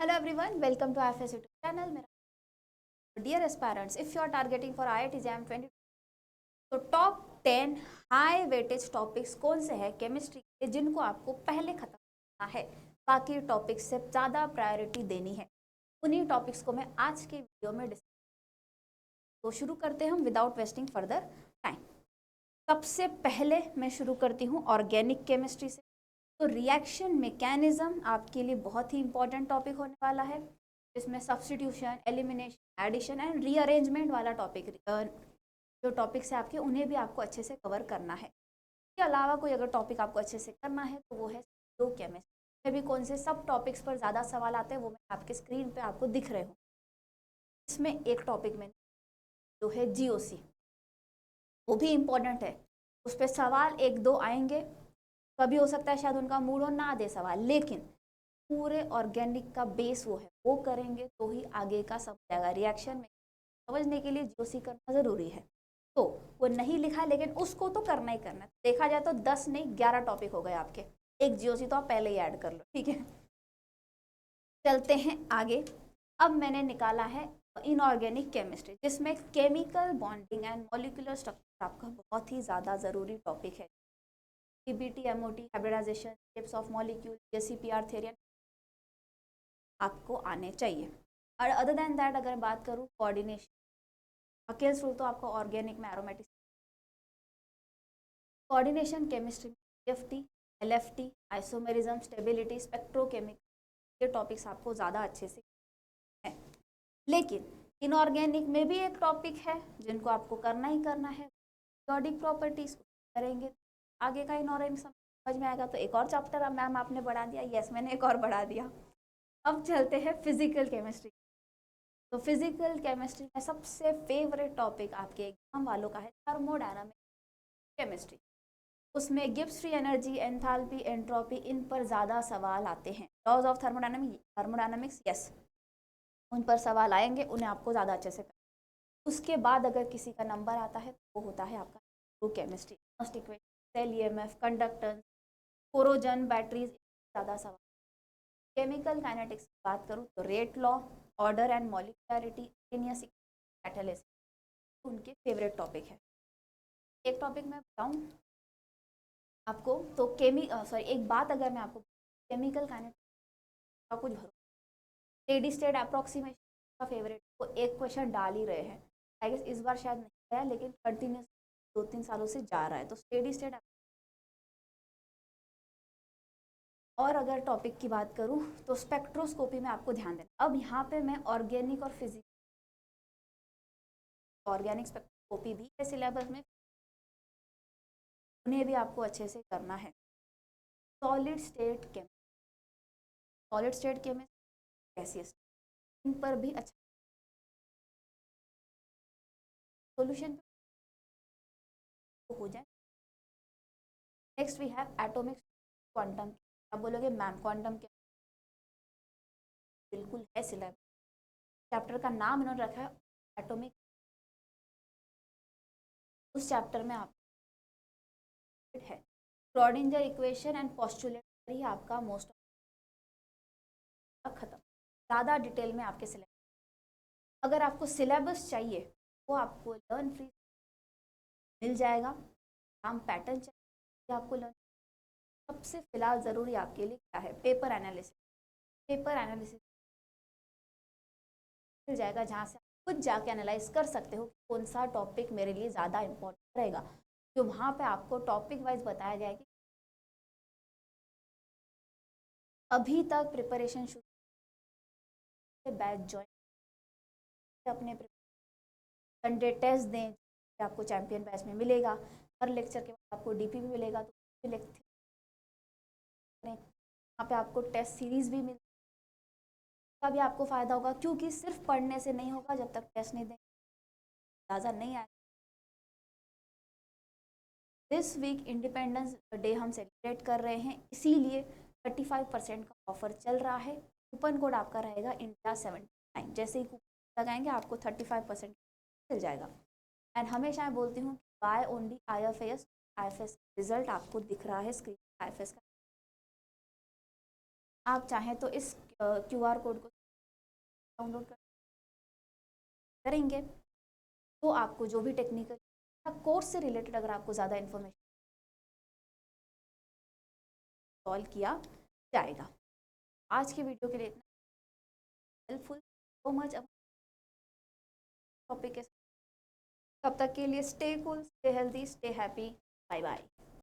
Hello everyone, welcome to IFS YouTube channel. मेरा dear aspirants, if you are targeting for IIT JAM 20, तो top 10 high weightage topics कौन से हैं chemistry के जिनको आपको पहले खत्म करना है, बाकी टॉपिक्स से ज़्यादा प्रायोरिटी देनी है। उन्हीं टॉपिक्स को मैं आज के वीडियो में डिस्कस। तो शुरू करते हैं हम विदाउट वेस्टिंग फर्दर टाइम। सबसे पहले मैं शुरू करती हूँ ऑर्गेनिक केमिस्ट्री से। तो रिएक्शन मैकेनिज्म आपके लिए बहुत ही इंपॉर्टेंट टॉपिक होने वाला है, जिसमें substitution, elimination, addition and rearrangement वाला टॉपिक, जो टॉपिक्स है आपके, उन्हें भी आपको अच्छे से कवर करना है। इसके अलावा कोई अगर टॉपिक आपको अच्छे से करना है तो वो है दो केमिस्ट्री में भी कौन से सब टॉपिक्स पर ज़्यादा सवाल आते हैं वो मैं आपके स्क्रीन पे आपको दिख रहे हूँ। इसमें एक टॉपिक में जो है जीओसी, वो भी इम्पोर्टेंट है। उस पर सवाल एक दो आएंगे, कभी हो सकता है शायद उनका मूड हो ना दे सवाल, लेकिन पूरे ऑर्गेनिक का बेस वो है, वो करेंगे तो ही आगे का समझ आएगा। रिएक्शन में समझने के लिए जीओसी करना ज़रूरी है। तो वो नहीं लिखा लेकिन उसको तो करना ही करना है। देखा जाए तो 10 नहीं 11 टॉपिक हो गए आपके, एक जीओसी तो आप पहले ही ऐड कर लो, ठीक है। चलते हैं आगे। अब मैंने निकाला है इनऑर्गेनिक केमिस्ट्री, जिसमें chemical bonding and molecular structure आपका बहुत ही ज़्यादा ज़रूरी टॉपिक है। VBT, MOT, hybridization, shapes of molecule, VSEPR theory आपको आने चाहिए। और अदर देन दैट अगर बात करूँ कोऑर्डिनेशन, अकेल्स रूल तो आपको ऑर्गेनिक में aromatic, coordination chemistry, FT, LFT, isomerism, stability, spectrochemical, ये टॉपिक्स आपको ज़्यादा अच्छे से है। लेकिन इनऑर्गेनिक में भी एक टॉपिक है जिनको आपको करना ही करना है, पीरियोडिक प्रॉपर्टीज करेंगे आगे का इनऑर्गेनिक समझ में आएगा। तो एक और चैप्टर मैम आपने बढ़ा दिया, यस मैंने एक और बढ़ा दिया। अब चलते हैं फिजिकल केमिस्ट्री। तो फिजिकल केमिस्ट्री में सबसे फेवरेट टॉपिक आपके एग्जाम वालों का है थर्मोडायनामिक केमिस्ट्री। उसमें Gibbs free energy, enthalpy, entropy, इन पर ज़्यादा सवाल आते हैं। लॉज ऑफ थर्मोडायनामिक्स, यस उन पर सवाल आएंगे, उन्हें आपको ज़्यादा अच्छे से करना। उसके बाद अगर किसी का नंबर आता है तो वो होता है आपका true chemistry, cell EMF, conductance, corrosion, batteries, ज़्यादा सवाल। केमिकल काइनेटिक्स की बात करूँ तो rate law, order and molecularity, catalyst उनके फेवरेट टॉपिक है। एक टॉपिक मैं बताऊँ आपको तो एक बात अगर मैं आपको, केमिकल काइनेटिक्स का कुछ भरोसा, स्टेडी स्टेट अप्रोक्सीमेशन का फेवरेट, वो एक क्वेश्चन डाल ही रहे हैं। आई गेस इस बार शायद नहीं आया, लेकिन कंटिन्यूस 2-3 सालों से जा रहा है। तो स्टेडी स्टेट। और अगर टॉपिक की बात करूँ तो स्पेक्ट्रोस्कोपी में आपको ध्यान देना। अब यहाँ पे मैं ऑर्गेनिक और फिजिक्स, ऑर्गेनिक स्पेक्ट्रोस्कोपी भी है सिलेबस में, उन्हें भी आपको अच्छे से करना है। Solid state chemistry, solid state chemistry, gaseous, इन पर भी अच्छा सोल्यूशन हो जाए। Next we have atomic quantum. आप बोलोगे मैम क्वांटम क्या, बिल्कुल है सिलेबस। चैप्टर का नाम इन्होंने रखा है एटॉमिक। उस चैप्टर में आप है श्रोडिंगर इक्वेशन एंड पोस्टुलेट, ही आपका मोस्ट खत्म। ज़्यादा डिटेल में आपके सिलेबस, अगर आपको सिलेबस चाहिए वो आपको लर्न फ्री मिल जाएगा। हम पैटर्न चाहिए आपको लर्न, सबसे फिलहाल ज़रूरी आपके लिए क्या है, पेपर एनालिसिस। पेपर एनालिसिस मिल जाएगा जहाँ से आप खुद जाके एनालाइज कर सकते हो कौन सा टॉपिक मेरे लिए ज़्यादा इंपॉर्टेंट रहेगा, जो वहाँ पे आपको टॉपिक वाइज बताया जाएगी। अभी तक प्रिपरेशन शुरू, बैच ज्वाइन, अपने संडे टेस्ट दें, आपको चैंपियन बैच में मिलेगा। हर लेक्चर के बाद आपको डीपी भी मिलेगा, तो वहाँ पे आपको टेस्ट सीरीज भी मिल का भी आपको फ़ायदा होगा, क्योंकि सिर्फ पढ़ने से नहीं होगा, जब तक टेस्ट नहीं देंगे अंदाज़ा नहीं आएगा। दिस वीक इंडिपेंडेंस डे हम सेलिब्रेट कर रहे हैं, इसीलिए 35% का ऑफर चल रहा है। कूपन कोड आपका रहेगा India79। जैसे ही कूपन लगाएंगे आपको 35% मिल जाएगा। एंड हमेशा मैं बोलती हूँ by only IFS। IFS result आपको दिख रहा है स्क्रीन, IFS का। आप चाहें तो इस QR कोड को डाउनलोड करेंगे तो आपको जो भी टेक्निकल कोर्स से रिलेटेड अगर आपको ज़्यादा इन्फॉर्मेशन सॉल्व किया जाएगा। आज की वीडियो के लिए इतना हेल्पफुल, सो मच टॉपिक के। तब तक के लिए stay cool, stay healthy, stay happy, bye bye.